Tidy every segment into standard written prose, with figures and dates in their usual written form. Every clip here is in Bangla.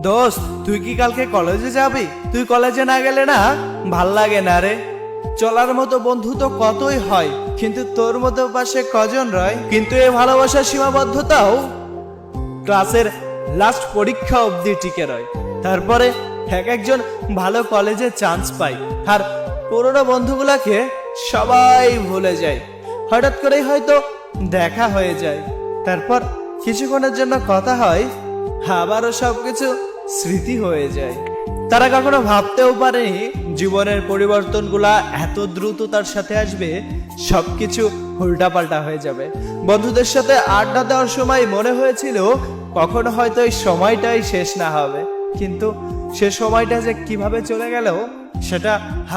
দোস্ত, তুই কি কালকে কলেজে যাবি? তুই কলেজে না গেলে না ভাল লাগে না রে। চলার মতো বন্ধু তো কতই হয়, কিন্তু তোর মতো পাশে কজন রয়? কিন্তু এই ভালোবাসার সীমাবদ্ধতাও ক্লাসের লাস্ট পরীক্ষা অবধি টিকে রয়। তারপরে এক একজন ভালো কলেজে চান্স পায়, আর পুরোনো বন্ধুগুলাকে সবাই ভুলে যায়। হঠাৎ করেই হয়তো দেখা হয়ে যায়, তারপর কিছুক্ষণের জন্য কথা হয়, আবারও সবকিছু স্মৃতি হয়ে যায়। তারা কখনো ভাবতেও পারেনি জীবনের পরিবর্তনগুলা এত দ্রুততার সাথে আসবে, সবকিছু উল্টাপাল্টা হয়ে যাবে। বন্ধুদের সাথে আড্ডা দেওয়ার সময় মনে হয়েছিল কখনো হয়তো এই সময়টাই শেষ না হবে, কিন্তু সে সময়টা যে কিভাবে চলে গেল সেটা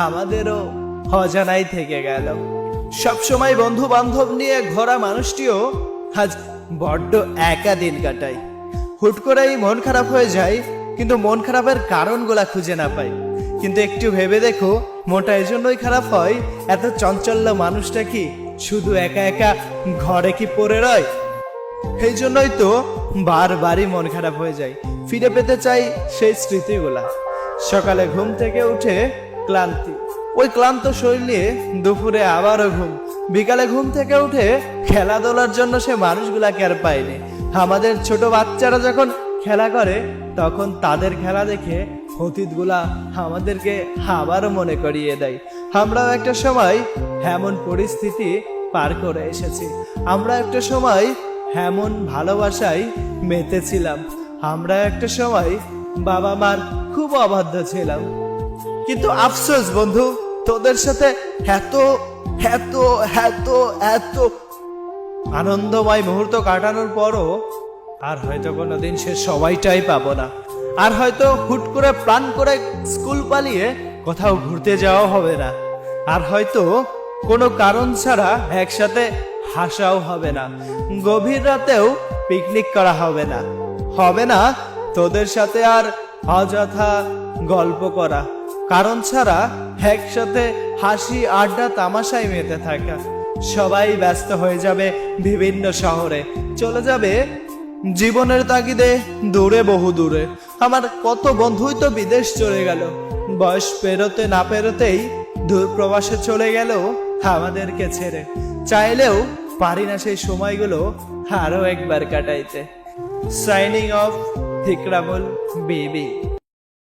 আমাদেরও অজানাই থেকে গেল। সব সময় বন্ধু বান্ধব নিয়ে ঘোরা মানুষটিও আজ বড্ড একা দিন কাটায়। হুট করেই মন খারাপ হয়ে যায়, কিন্তু মন খারাপের কারণগুলা খুঁজে না পাই। কিন্তু একটু ভেবে দেখো, মনটা এজন্যই খারাপ হয়, এত চঞ্চল্য মানুষটা কি শুধু একা একা ঘরে কি পড়ে রয়? এই জন্যই তো বারবারই মন খারাপ হয়ে যায়। ফিরে পেতে চাই সেই স্মৃতিগুলা। সকালে ঘুম থেকে উঠে ক্লান্তি, ওই ক্লান্ত শরীর নিয়ে দুপুরে আবারও ঘুম, বিকালে ঘুম থেকে উঠে খেলাধুলার জন্য সে মানুষগুলাকে আর পাইনি। আমাদের ছোট বাচ্চারা যখন খেলা করে তখন তাদের খেলা দেখে অতীতগুলা আমাদেরকে আবারও মনে করিয়ে দেয়। আমরাও একটা সময় এমন পরিস্থিতি পার করে এসেছি। আমরা একটা সময় এমন ভালোবাসায় মেতেছিলাম। আমরা একটা সময় বাবা মার খুব অবাধ্য ছিলাম। কিন্তু আফসোস বন্ধু, তোদের সাথে এত এত এত এত আনন্দময় মুহূর্ত কাটানোর পরও আর হয়তো কোনোদিন সে সময়টাই পাবো না। আর হয়তো হুট করে প্ল্যান করে স্কুল পালিয়ে কোথাও ঘুরতে যাওয়া হবে না। আর হয়তো কোনো কারণ ছাড়া একসাথে হাসাও হবে না। গভীর রাতেও পিকনিক করা হবে না। হবে না তোদের সাথে আর অযথা গল্প করা, কারণ ছাড়া একসাথে হাসি আড্ডা তামাশায় মেতে থাকা। সবাই ব্যস্ত হয়ে যাবে বিভিন্ন শহরে, চলে যাবে জীবনের তাগিদে দূরে, বহু দূরে। আমার কত বন্ধুই তো বিদেশ চলে গেল, বয়স পেরোতে না পেরোতেই দূর প্রবাসে চলে গেল আমাদেরকে ছেড়ে। চাইলেও পারি না সেই সময়গুলো আরো একবার কাটাইতে। সাইনিং অফ, ইকরামুল বিবি।